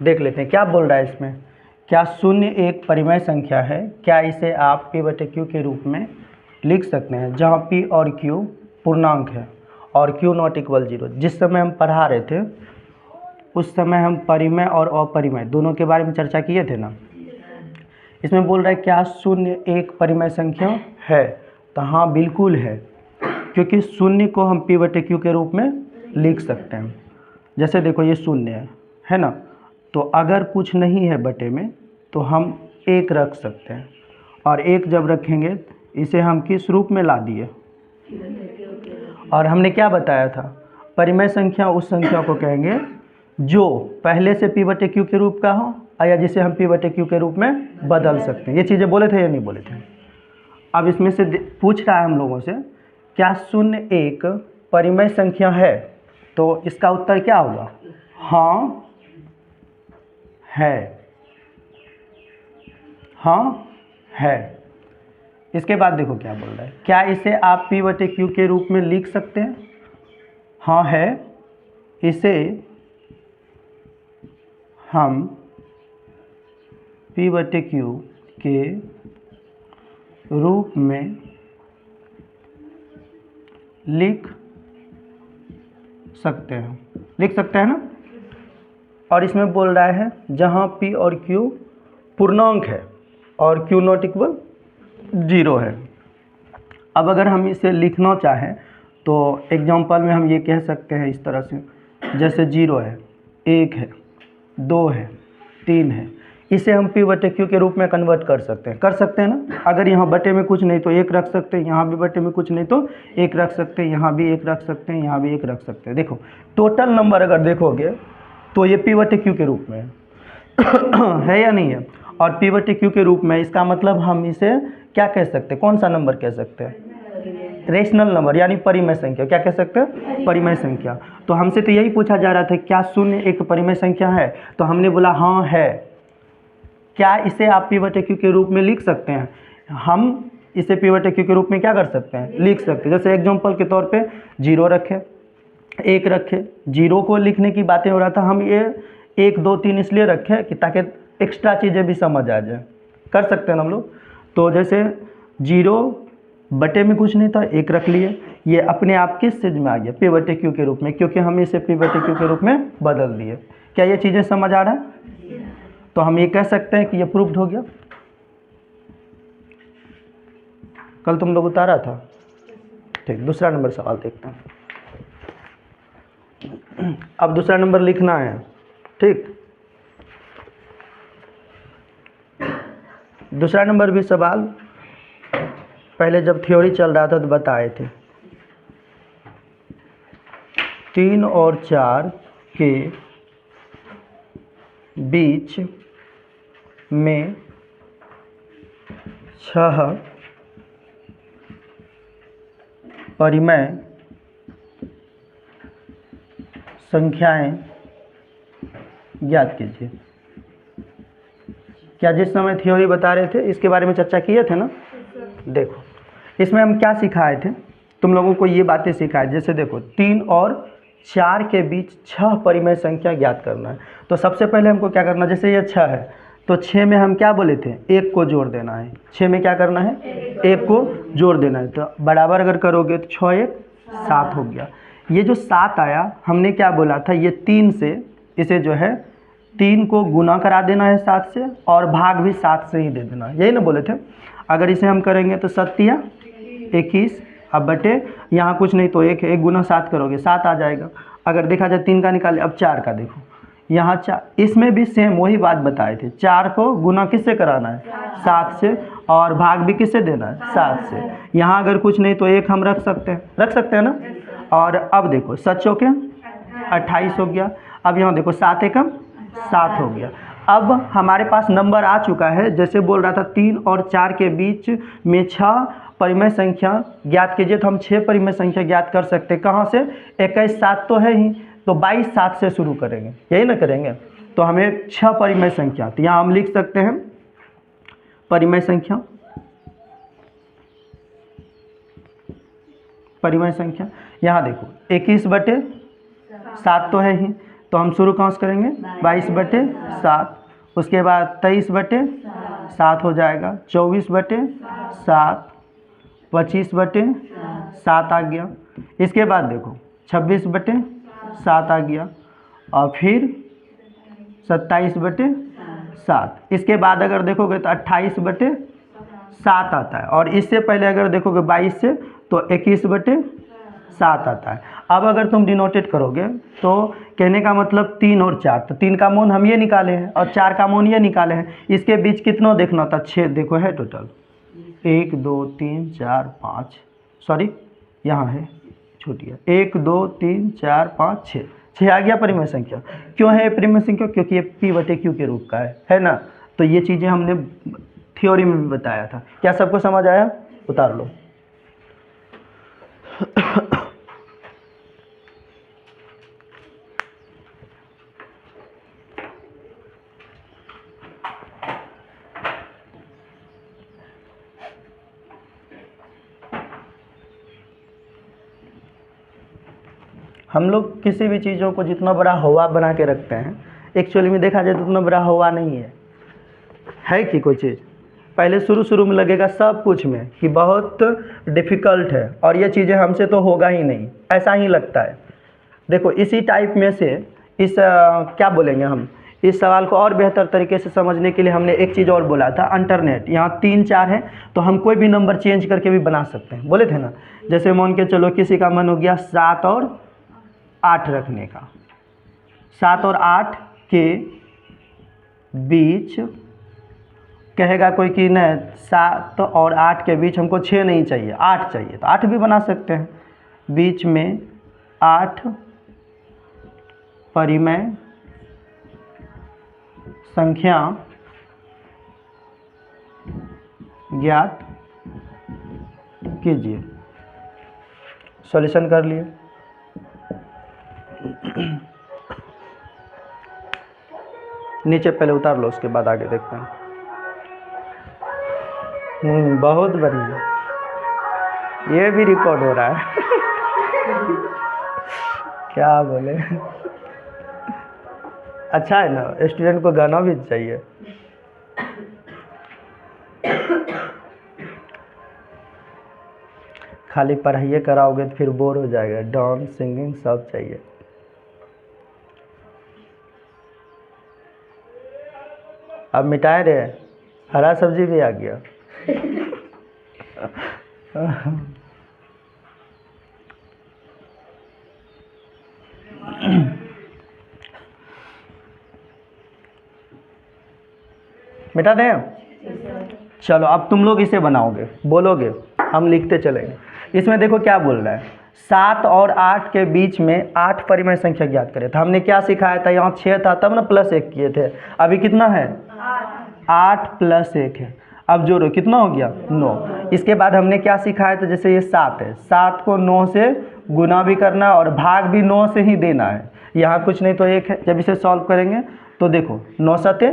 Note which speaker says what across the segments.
Speaker 1: देख लेते हैं क्या बोल रहा है इसमें। क्या शून्य एक परिमेय संख्या है? क्या इसे आप p/q के रूप में लिख सकते हैं, जहाँ p और q पूर्णांक है और q नॉट इक्वल 0। जिस समय हम पढ़ा रहे थे उस समय हम परिमेय और अपरिमेय दोनों के बारे में चर्चा किए थे ना। इसमें बोल रहा है क्या शून्य एक परिमेय संख्या है? तो हाँ बिल्कुल है, क्योंकि शून्य को हम p/q के रूप में लिख सकते हैं। जैसे देखो ये शून्य है ना, तो अगर कुछ नहीं है बटे में तो हम एक रख सकते हैं, और एक जब रखेंगे इसे हम किस रूप में ला दिए। और हमने क्या बताया था, परिमेय संख्या उस संख्या को कहेंगे जो पहले से p/q के रूप का हो या जिसे हम p/q के रूप में बदल सकते हैं। ये चीज़ें बोले थे या नहीं बोले थे? अब इसमें से पूछ रहा है हम लोगों से क्या शून्य एक परिमेय संख्या है? तो इसका उत्तर क्या होगा? हाँ है, हाँ है। इसके बाद देखो क्या बोल रहा है, क्या इसे आप p/q के रूप में लिख सकते हैं? हाँ है, इसे हम p/q के रूप में लिख सकते हैं ना। और इसमें बोल रहा है जहाँ p और q पूर्णांक है और q नॉट इक्वल 0 है। अब अगर हम इसे लिखना चाहें तो एग्जांपल में हम ये कह सकते हैं इस तरह से, जैसे 0 है, 1 है, 2 है, 3 है, इसे हम p/q के रूप में कन्वर्ट कर सकते हैं ना। अगर यहाँ बटे में कुछ नहीं तो एक रख सकते हैं, यहाँ भी बटे में कुछ नहीं तो एक रख सकते हैं, यहाँ भी एक रख सकते हैं, यहाँ भी एक रख सकते हैं। देखो टोटल नंबर अगर देखोगे तो ये p/q के रूप में है या नहीं है। और p/q के रूप में इसका मतलब हम इसे क्या कह सकते हैं, कौन सा नंबर कह सकते हैं? रेशनल नंबर यानी परिमेय संख्या। क्या कह सकते हैं? परिमेय संख्या। तो हमसे तो यही पूछा जा रहा था क्या शून्य एक परिमेय संख्या है, तो हमने बोला हाँ है। क्या इसे आप p/q के रूप में लिख सकते हैं? हम इसे p/q के रूप में क्या कर सकते हैं? लिख सकते हैं। जैसे एग्जांपल के तौर पे 0 रखे, 1 रखे। 0 को लिखने की बातें हो रहा था, हम ये 1 2 3 इसलिए रखे कि ताकि एक्स्ट्रा चीज़ें भी समझ आ जाए। कर सकते हैं हम लोग। तो जैसे 0 बटे में कुछ नहीं था, 1 रख लिए, ये अपने आप किस चीज़ में आ गया? p/q के रूप में, क्योंकि हम इसे p/q के रूप में बदल दिए। क्या ये चीज़ें समझ आ रहा है? तो हम ये कह सकते हैं कि ये प्रूव्ड हो गया। कल तुम लोग उतारा था। ठीक, दूसरा नंबर सवाल देखते हैं। अब दूसरा नंबर लिखना है, ठीक। दूसरा नंबर भी सवाल पहले जब थ्योरी चल रहा था तो बताए थे। 3 और 4 के बीच में 6 परिमेय संख्याएं ज्ञात कीजिए। क्या जिस समय थ्योरी बता रहे थे इसके बारे में चर्चा किए थे ना। देखो इसमें हम क्या सिखाए थे, तुम लोगों को ये बातें सिखाए। जैसे देखो 3 और 4 के बीच 6 परिमेय संख्या ज्ञात करना है। तो सबसे पहले हमको क्या करना, जैसे ये 6 है तो 6 में हम क्या बोले थे? 1 को जोड़ देना है। 6 में क्या करना है? 1 को जोड़ देना है। तो बराबर अगर करोगे तो 6 1 7 हो गया। ये जो 7 आया हमने क्या बोला था, ये 3 से इसे जो है 3 को गुना करा देना है 7 से, और भाग भी 7 से ही दे देना है, यही ना बोले थे। अगर इसे हम करेंगे तो 7 21, अब बटे यहाँ कुछ नहीं तो 1 गुना 7 करोगे 7 आ जाएगा। अगर देखा जाए 3 का निकाले, अब 4 का देखो, यहाँ 4, इसमें भी सेम वही बात बताए थे। 4 को गुना किससे कराना है? 7 से, और भाग भी किससे देना है? 7 से। यहाँ अगर कुछ नहीं तो 1 हम रख सकते हैं ना। और अब देखो 7 चौके 28 हो गया। अब यहाँ देखो 7 एकम 7 हो गया। अब हमारे पास नंबर आ चुका है। जैसे बोल रहा था 3 और 4 के बीच में 6 परिमेय संख्या ज्ञात कीजिए, तो हम 6 परिमेय संख्या ज्ञात कर सकते हैं। कहाँ से? 21 7 तो है ही, तो 22 7 से शुरू करेंगे, यही ना करेंगे। तो हमें 6 परिमेय संख्या, तो यहाँ हम लिख सकते हैं परिमेय संख्या। यहाँ देखो 21 बटे 7 तो है ही, तो हम शुरू कहाँ से करेंगे, 22/7, उसके बाद 23/7 हो जाएगा, 24/7, 25/7 आ गया। इसके बाद देखो 26/7 आ गया, और फिर 27/7। इसके बाद अगर देखोगे तो 28/7 आता है, और इससे पहले अगर देखोगे 22 से तो 21/7 आता है। अब अगर तुम डिनोटेट करोगे तो कहने का मतलब 3 और 4, तो 3 का मौन हम ये निकाले हैं और 4 का मौन ये निकाले हैं। इसके बीच कितना देखना था, 6 देखो है टोटल, 1 2 3 4 5, सॉरी यहाँ है छोटी है, 1 2 3 4 5 6 आ गया परिमेय संख्या। क्यों है परिमेय संख्या, क्योंकि ये P/Q के रूप का है ना। तो ये चीज़ें हमने थ्योरी में भी बताया था। क्या सबको समझ आया, उतार लो। हम लोग किसी भी चीज़ों को जितना बड़ा हवा बना के रखते हैं, एक्चुअली में देखा जाए तो उतना बड़ा हवा नहीं है कि कोई चीज़ पहले शुरू में लगेगा सब कुछ में कि बहुत डिफ़िकल्ट है और ये चीज़ें हमसे तो होगा ही नहीं, ऐसा ही लगता है। देखो इसी टाइप में से इस क्या बोलेंगे हम, इस सवाल को और बेहतर तरीके से समझने के लिए हमने एक चीज़ और बोला था, अल्टरनेट। यहाँ 3 4 है तो हम कोई भी नंबर चेंज करके भी बना सकते हैं, बोले थे ना। जैसे मान के चलो किसी का मन हो गया 7 और 8 रखने का, 7 और 8 के बीच कहेगा कोई कि नहीं 7 और 8 के बीच हमको 6 नहीं चाहिए, 8 चाहिए, तो 8 भी बना सकते हैं। बीच में 8 परिमेय संख्या ज्ञात कीजिए। सॉल्यूशन कर लिए। नीचे पहले उतार लो, उसके बाद आगे देखते हैं। बहुत बढ़िया, ये भी रिकॉर्ड हो रहा है। क्या बोले, अच्छा है ना, स्टूडेंट को गाना भी चाहिए। खाली पढ़ाइए कराओगे तो फिर बोर हो जाएगा, डांस सिंगिंग सब चाहिए। अब मिटाए रहे, हरा सब्जी भी आ गया। मिटा दें। चलो अब तुम लोग इसे बनाओगे, बोलोगे, हम लिखते चलेंगे। इसमें देखो क्या बोल रहा है, 7 और 8 के बीच में 8 परिमेय संख्या ज्ञात करें। तो हमने क्या सिखाया था, यहाँ 6 था तब ना +1 किए थे, अभी कितना है 8 + 1 है। अब जोड़ो कितना हो गया 9। इसके बाद हमने क्या सिखाया था, जैसे ये 7 है, 7 को 9 से गुना भी करना है और भाग भी 9 से ही देना है। यहाँ कुछ नहीं तो 1 है। जब इसे सॉल्व करेंगे तो देखो 9 7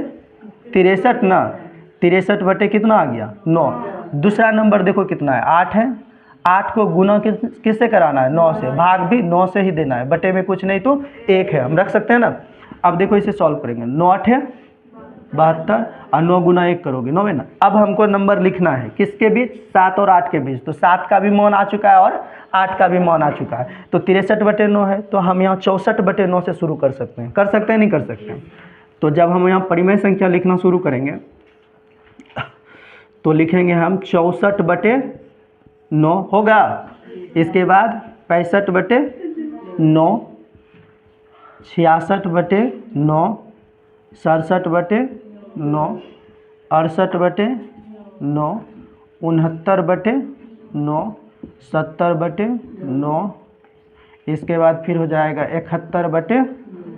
Speaker 1: 63 ना, 63 बटे कितना आ गया 9। दूसरा नंबर देखो कितना है 8 है, 8 को गुना किससे कराना है 9 से, भाग भी 9 से ही देना है, बटे में कुछ नहीं तो 1 है, हम रख सकते हैं ना। अब देखो इसे सॉल्व करेंगे, 9 8 है 72 और 9 गुना 1 करोगे 9 है ना। अब हमको नंबर लिखना है किसके बीच, 7 और 8 के बीच। तो 7 का भी मान आ चुका है और 8 का भी मान आ चुका है, तो 63 बटे 9 है, तो हम यहाँ 64 बटे 9 से शुरू कर सकते हैं। कर सकते हैं नहीं कर सकते हैं। तो जब हम यहाँ परिमेय संख्या लिखना शुरू करेंगे तो लिखेंगे हम 64 बटे 9 होगा। इसके बाद 65 बटे 9, 66 बटे 9, 67 बटे 9, 68 बटे 9, 69 बटे 9, 70 बटे 9। इसके बाद फिर हो जाएगा 71 बटे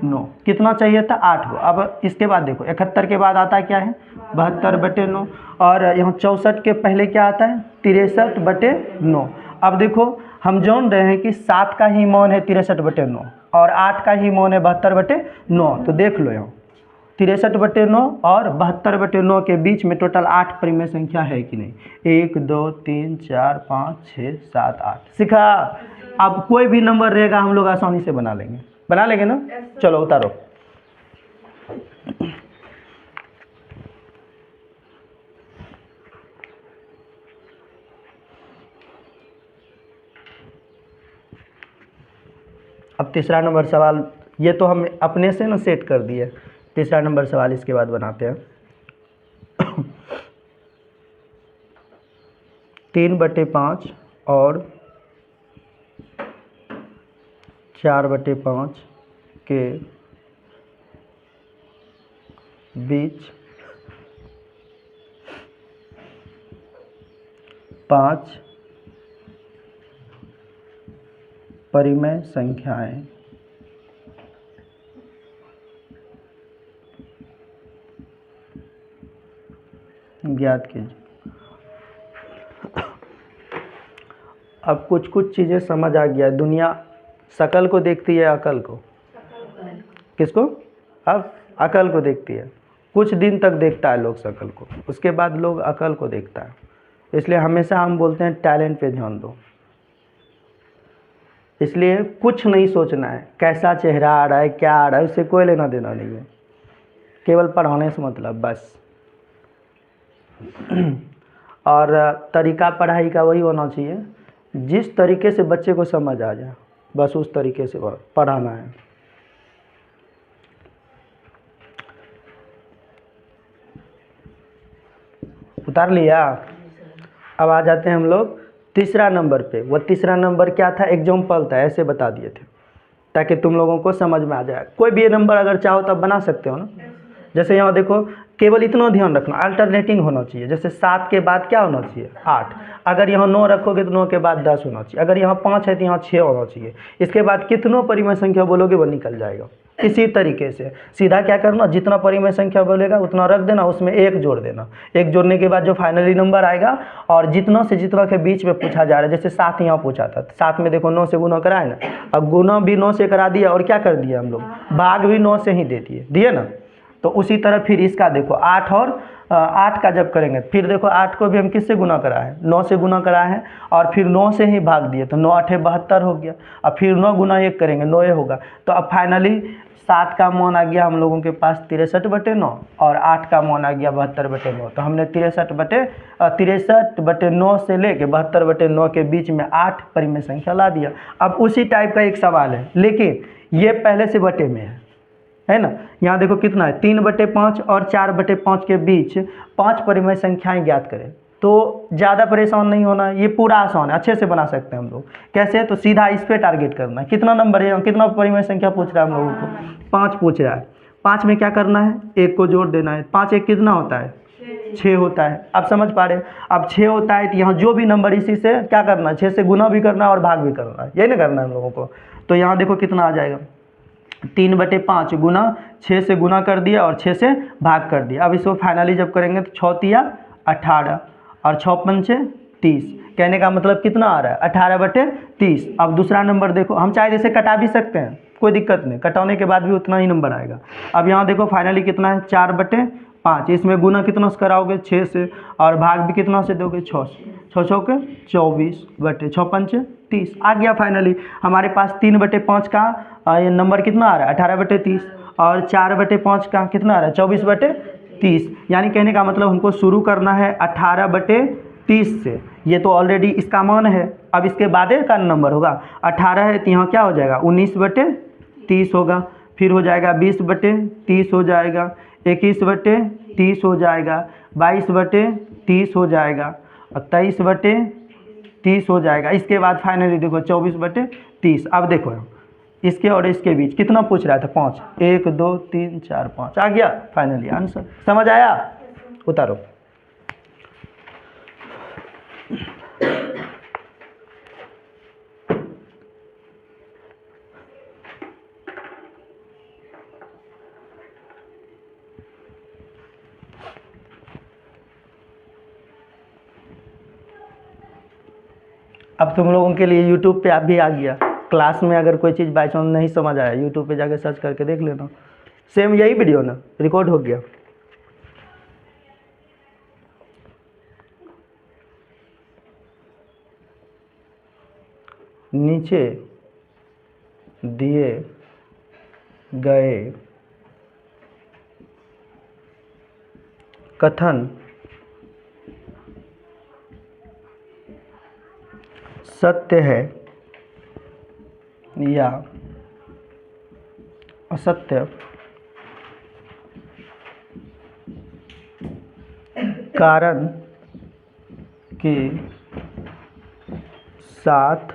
Speaker 1: 9। कितना चाहिए था 8 को। अब इसके बाद देखो 71 के बाद आता है क्या है 72 बटे 9, और यहाँ 64 के पहले क्या आता है 63 बटे 9। अब देखो हम जान रहे हैं कि 7 का ही मान है 63 बटे 9 और 8 का ही मान है 72 बटे 9। तो देख लो यहाँ 63 बटे 9 और 72 बटे 9 के बीच में टोटल 8 परिमेय संख्या है कि नहीं। 1 2 3 4 5 6 7 8 सीखा। अब कोई भी नंबर रहेगा हम लोग आसानी से बना लेंगे। बना लेंगे ना? चलो उतारो। अब तीसरा नंबर सवाल, ये तो हम अपने से ना सेट कर दिए। तीसरा नंबर सवाल इसके बाद बनाते हैं। 3/5 और 4/5 के बीच 5 परिमेय संख्याएं ज्ञात कीजिए। अब कुछ कुछ चीज़ें समझ आ गया। दुनिया शकल को देखती है, अकल को? किसको? अब अकल को देखती है। कुछ दिन तक देखता है लोग शकल को, उसके बाद लोग अकल को देखता है। इसलिए हमेशा हम बोलते हैं टैलेंट पे ध्यान दो। इसलिए कुछ नहीं सोचना है कैसा चेहरा आ रहा है, क्या आ रहा है, उससे कोई लेना देना नहीं है। केवल पढ़ाने से मतलब, बस। और तरीका पढ़ाई का वही होना चाहिए जिस तरीके से बच्चे को समझ आ जाए, बस उस तरीके से पढ़ाना है। उतार लिया? अब आ जाते हैं हम लोग तीसरा नंबर पे। वो तीसरा नंबर क्या था? एग्जाम्पल था, ऐसे बता दिए थे ताकि तुम लोगों को समझ में आ जाए। कोई भी नंबर अगर चाहो तब बना सकते हो ना। जैसे यहाँ देखो, केवल इतना ध्यान रखना, अल्टरनेटिंग होना चाहिए। जैसे 7 के बाद क्या होना चाहिए? 8। अगर यहाँ 9 रखोगे तो 9 के बाद 10 होना चाहिए। अगर यहाँ 5 है तो यहाँ 6 होना चाहिए। इसके बाद कितनों परिमेय संख्या बोलोगे वो निकल जाएगा। इसी तरीके से सीधा क्या करना, जितना परिमेय संख्या बोलेगा उतना रख देना, उसमें 1 जोड़ देना। 1 जोड़ने के बाद जो फाइनली नंबर आएगा, और जितना से जितना के बीच में पूछा जा रहा है। जैसे 7 यहाँ पूछा था, 7 में देखो 9 से गुना कराए ना। अब गुना भी 9 से करा दिया, और क्या कर दिया हम लोग? भाग भी 9 से ही दे दिए ना। तो उसी तरह फिर इसका देखो 8 और 8 का जब करेंगे, फिर देखो 8 को भी हम किससे गुना करा है? 9 से गुना करा है, और फिर 9 से ही भाग दिए, तो 9 8 72 हो गया। अब फिर 9 गुना 1 करेंगे, 9 होगा। तो अब फाइनली 7 का मान आ गया हम लोगों के पास 63/9, और 8 का मान आ गया 72/9। तो हमने 63/9 से लेके 72/9 के बीच में 8 परिमेय संख्या ला दिया। अब उसी टाइप का एक सवाल है, लेकिन ये पहले से बटे में है ना। यहाँ देखो कितना है, 3/5 और 4/5 के बीच 5 परिमेय संख्याएं ज्ञात करें। तो ज़्यादा परेशान नहीं होना, ये पूरा आसान है, अच्छे से बना सकते हैं हम लोग। कैसे? तो सीधा इस पे टारगेट करना है। कितना नंबर है, कितना परिमेय संख्या पूछ रहा है हम लोगों को? 5 पूछ रहा है। 5 में क्या करना है? 1 को जोड़ देना है। 5 1 कितना होता है? 6 होता है। अब समझ पा रहे हैं? अब 6 होता है तो यहाँ जो भी नंबर इसी से क्या करना है? 6 से गुना भी करना है और भाग भी करना है, यही ना करना है हम लोगों को। तो यहाँ देखो कितना आ जाएगा, 3/5 गुना 6 से गुना कर दिया और 6 से भाग कर दिया। अब इसको फाइनली जब करेंगे तो 6 तिया 18 और 6 पंचे 30। कहने का मतलब कितना आ रहा है? 18/30। अब दूसरा नंबर देखो, हम चाहे जैसे कटा भी सकते हैं, कोई दिक्कत नहीं, कटाने के बाद भी उतना ही नंबर आएगा। अब यहाँ देखो फाइनली कितना है? 4/5। इसमें गुना कितना से कराओगे? 6 से, और भाग भी कितना से दोगे? 6 से। 6 6 के 24/6 पंचे 30 आ गया। फाइनली हमारे पास 3/5 का ये नंबर कितना आ रहा है? 18/30, और 4/5 का कितना आ रहा है? 24/30। यानी कहने का मतलब हमको शुरू करना है 18/30 से। ये तो ऑलरेडी इसका मान है। अब इसके बाद का नंबर होगा 18 है, तो यहाँ क्या हो जाएगा? 19/30 होगा। फिर हो जाएगा 20/30 हो जाएगा, 21/30 हो जाएगा, 22/30 हो जाएगा, और 23/30 हो जाएगा। इसके बाद फाइनली देखो 24/30। अब देखो इसके और इसके बीच कितना पूछ रहा था? 5। 1 2 3 4 5 आ गया फाइनली आंसर। समझ आया? उतारो। अब तुम लोगों के लिए यूट्यूब पे आप भी आ गया। क्लास में अगर कोई चीज़ बाई चांस नहीं समझ आया, यूट्यूब पे जाके सर्च करके देख लेना। सेम यही वीडियो ना रिकॉर्ड हो गया। नीचे दिए गए कथन सत्य है या असत्य, कारण के साथ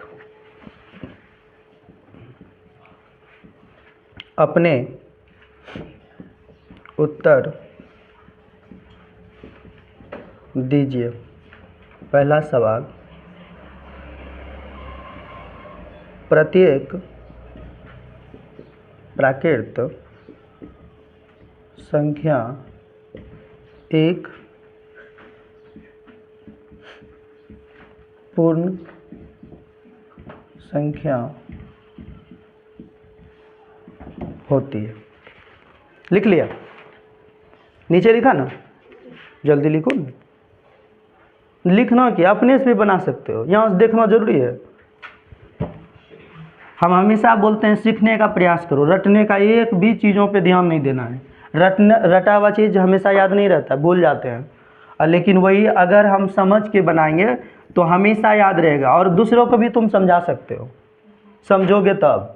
Speaker 1: अपने उत्तर दीजिए। पहला सवाल, प्रत्येक प्राकृत संख्या एक पूर्ण संख्या होती है। लिख लिया? नीचे लिखा ना, जल्दी लिखो ना। लिखना क्या, अपने से भी बना सकते हो, यहाँ से देखना जरूरी है। हम हमेशा बोलते हैं सीखने का प्रयास करो, रटने का एक भी चीज़ों पे ध्यान नहीं देना है। रटा हुआ चीज़ हमेशा याद नहीं रहता, भूल जाते हैं। लेकिन वही अगर हम समझ के बनाएंगे तो हमेशा याद रहेगा, और दूसरों को भी तुम समझा सकते हो, समझोगे तब।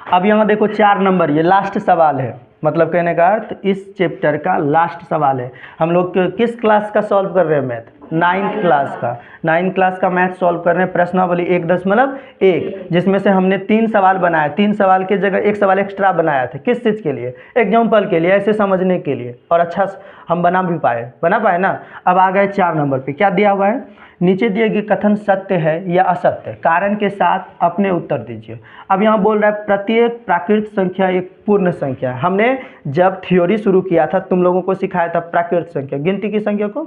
Speaker 1: अब यहाँ देखो 4 नंबर, ये लास्ट सवाल है, मतलब कहने का अर्थ इस चैप्टर का लास्ट सवाल है। हम लोग किस क्लास का सॉल्व कर रहे हैं मैथ? 9th क्लास का। 9th क्लास का मैथ सॉल्व कर रहे हैं, प्रश्नावली 1.1, जिसमें से हमने 3 सवाल बनाए। 3 सवाल की जगह 1 सवाल एक्स्ट्रा बनाया था। किस चीज़ के लिए? एग्जाम्पल के लिए, ऐसे समझने के लिए, और अच्छा हम बना पाए ना। अब आ गए 4 नंबर पे, क्या दिया हुआ है? नीचे दिए गए कथन सत्य है या असत्य, कारण के साथ अपने उत्तर दीजिए। अब यहाँ बोल रहा है प्रत्येक प्राकृत संख्या एक पूर्ण संख्या है। हमने जब थ्योरी शुरू किया था तुम लोगों को सिखाया था प्राकृत संख्या, गिनती की संख्या को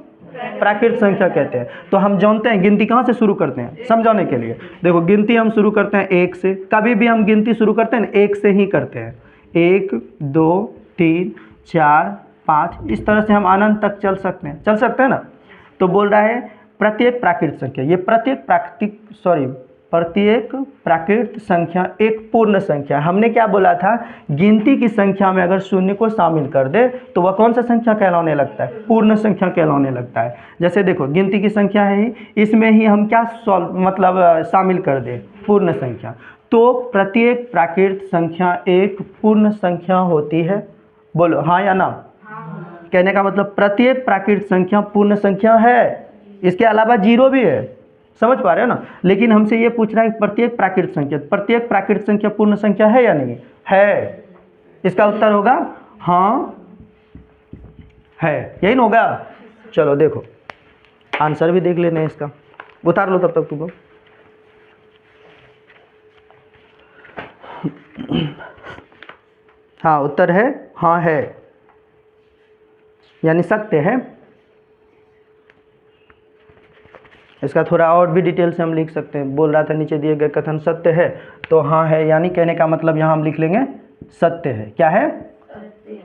Speaker 1: प्राकृत संख्या कहते हैं। तो हम जानते हैं गिनती कहाँ से शुरू करते हैं, समझाने के लिए। देखो गिनती हम शुरू करते हैं 1 से, कभी भी हम गिनती शुरू करते हैं 1 से ही करते हैं। 1 2 3 4 5, इस तरह से हम अनंत तक चल सकते हैं ना। तो बोल रहा है प्रत्येक प्राकृत संख्या, ये प्रत्येक प्राकृत संख्या एक पूर्ण संख्या। हमने क्या बोला था? गिनती की संख्या में अगर शून्य को शामिल कर दे तो वह कौन सा संख्या कहलाने लगता है? पूर्ण संख्या कहलाने लगता है। जैसे देखो गिनती की संख्या है ही, इसमें ही हम क्या शामिल कर दे? पूर्ण संख्या। तो प्रत्येक प्राकृत संख्या एक पूर्ण संख्या होती है। बोलो हाँ या ना। कहने का मतलब प्रत्येक प्राकृत संख्या पूर्ण संख्या है, इसके अलावा 0 भी है। समझ पा रहे हो ना। लेकिन हमसे ये पूछ रहा है प्रत्येक प्राकृत संख्या पूर्ण संख्या है या नहीं है? इसका उत्तर होगा हाँ है, यही ना होगा। चलो देखो आंसर भी देख लेने इसका, उतार लो तब तक तुमको। हाँ उत्तर है हाँ है, यानी सत्य है। इसका थोड़ा और भी डिटेल से हम लिख सकते हैं। बोल रहा था नीचे दिए गए कथन सत्य है, तो हाँ है, यानी कहने का मतलब यहाँ हम लिख लेंगे सत्य है। क्या है?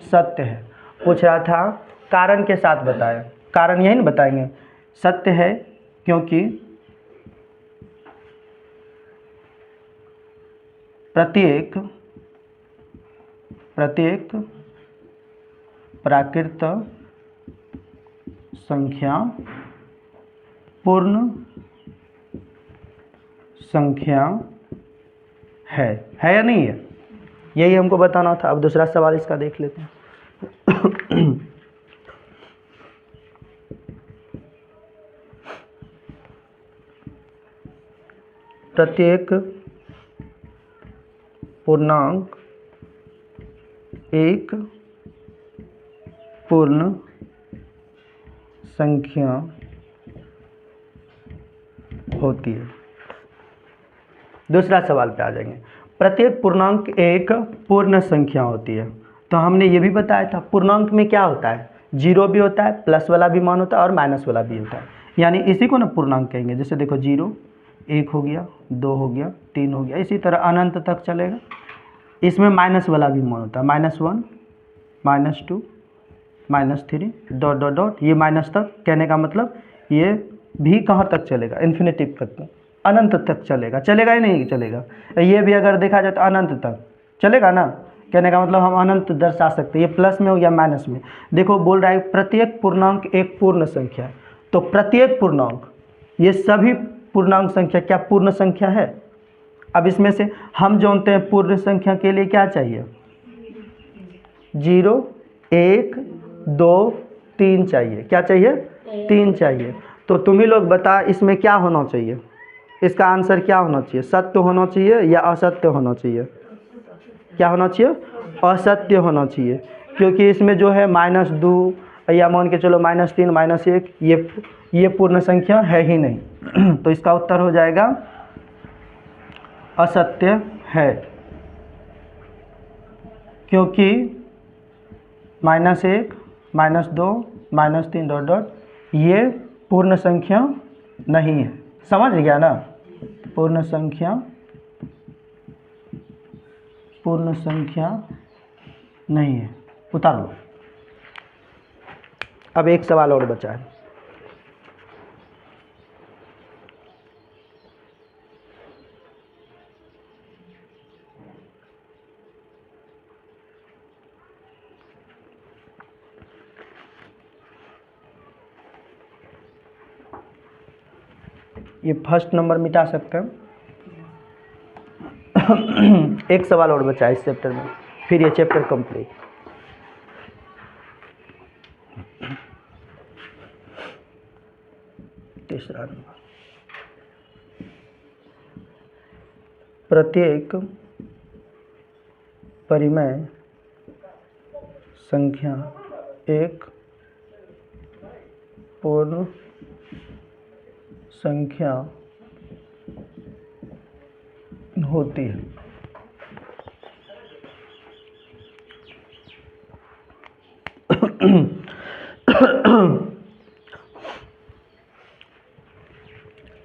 Speaker 1: सत्य है। पूछ रहा था कारण के साथ बताएं, कारण यही ना बताएंगे। सत्य है क्योंकि प्रत्येक प्राकृत संख्या पूर्ण संख्या है या नहीं है, यही हमको बताना था। अब दूसरा सवाल इसका देख लेते हैं। प्रत्येक पूर्णांक एक पूर्ण संख्या होती है। दूसरा सवाल पे आ जाएंगे। प्रत्येक पूर्णांक एक पूर्ण संख्या होती है। तो हमने ये भी बताया था पूर्णांक में क्या होता है? 0 भी होता है, प्लस वाला भी मान होता है और माइनस वाला भी होता है, यानी इसी को ना पूर्णांक कहेंगे। जैसे देखो 0 1 हो गया, 2 हो गया, 3 हो गया, इसी तरह अनंत तक चलेगा। इसमें माइनस वाला भी मान होता है, -1 -2 -3 ... ये माइनस तक, कहने का मतलब ये भी कहाँ तक चलेगा? इन्फिनिटी तक, अनंत तक चलेगा। चलेगा ही नहीं चलेगा। ये भी अगर देखा जाए तो अनंत तक, चलेगा ना? कहने का मतलब हम अनंत दर्शा सकते हैं, ये प्लस में हो या माइनस में। देखो बोल रहा है प्रत्येक पूर्णांक एक पूर्ण संख्या है, तो प्रत्येक पूर्णांक, ये सभी पूर्णांक संख्या क्या पूर्ण संख्या है? अब इसमें से हम जानते हैं पूर्ण संख्या के लिए क्या चाहिए, 0 1 2 3 चाहिए। क्या चाहिए? 3 चाहिए। तो तुम ही लोग बता इसमें क्या होना चाहिए, इसका आंसर क्या होना चाहिए? सत्य होना चाहिए या असत्य होना चाहिए? क्या होना चाहिए? असत्य होना चाहिए, क्योंकि इसमें जो है -2 या मान के चलो -3 -1 ये पूर्ण संख्या है ही नहीं। तो इसका उत्तर हो जाएगा असत्य है, क्योंकि -1 -2 -3 डॉट डॉट ये पूर्ण संख्या नहीं है। समझ गया ना? पूर्ण संख्या नहीं है। उतार लो। अब एक सवाल और बचा है। ये फर्स्ट नंबर मिटा सकते हैं। एक सवाल और बचा है इस चैप्टर में, फिर ये चैप्टर कंप्लीट। तीसरा नंबर, प्रत्येक परिमेय संख्या एक पूर्ण संख्या होती है।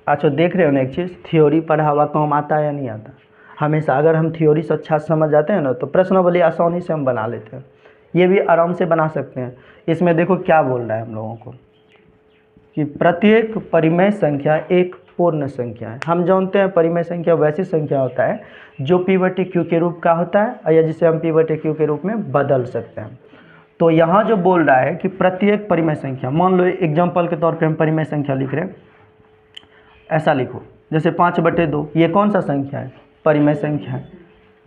Speaker 1: अच्छा देख रहे हो ना एक चीज़, थ्योरी पढ़ा हुआ काम आता है या नहीं आता? हमेशा अगर हम थ्योरी से अच्छा समझ जाते हैं ना तो प्रश्नावली आसानी से हम बना लेते हैं। ये भी आराम से बना सकते हैं। इसमें देखो क्या बोल रहा है हम लोगों को कि प्रत्येक परिमेय संख्या एक पूर्ण संख्या है। हम जानते हैं परिमेय संख्या वैसी संख्या होता है जो p/q के रूप का होता है या जिसे हम p/q के रूप में बदल सकते हैं। तो यहाँ जो बोल रहा है कि प्रत्येक परिमेय संख्या, मान लो एग्जाम्पल के तौर पे हम परिमेय संख्या लिख रहे हैं, ऐसा लिखो जैसे 5/2, ये कौन सा संख्या है? परिमेय संख्या है।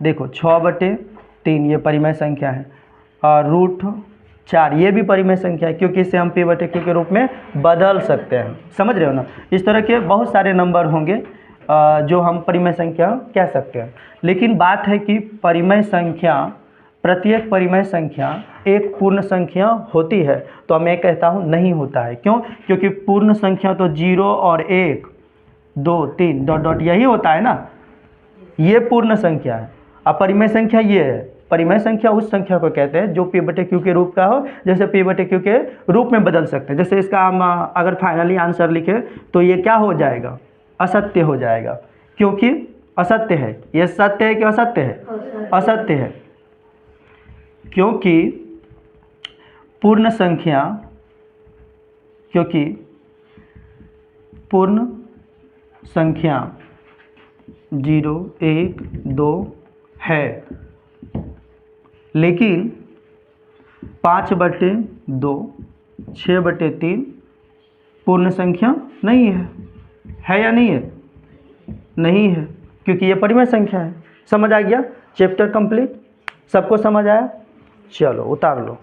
Speaker 1: देखो 6/3 ये परिमेय संख्या है, और √4 ये भी परिमेय संख्या है, क्योंकि इसे हम p/q के रूप में बदल सकते हैं। समझ रहे हो ना? इस तरह के बहुत सारे नंबर होंगे जो हम परिमेय संख्या कह सकते हैं। लेकिन बात है कि परिमेय संख्या, प्रत्येक परिमेय संख्या एक पूर्ण संख्या होती है, तो मैं कहता हूँ नहीं होता है। क्यों? क्योंकि पूर्ण संख्या तो 0 और 1 2 3 डॉट डॉट यही होता है ना, ये पूर्ण संख्या है। अब परिमेय संख्या ये है, परिमेय संख्या उस संख्या को कहते हैं जो p/q के रूप का हो, जैसे p/q के रूप में बदल सकते हैं। जैसे इसका हम अगर फाइनली आंसर लिखे तो ये क्या हो जाएगा? असत्य हो जाएगा, क्योंकि असत्य है। ये सत्य है कि असत्य है? असत्य है, क्योंकि पूर्ण संख्या, क्योंकि पूर्ण संख्या 0 1 2 है, लेकिन 5/2 6/3 पूर्ण संख्या नहीं है या नहीं है? नहीं है, क्योंकि ये परिमेय संख्या है। समझ आ गया? Chapter complete. सबको समझ आया? चलो उतार लो।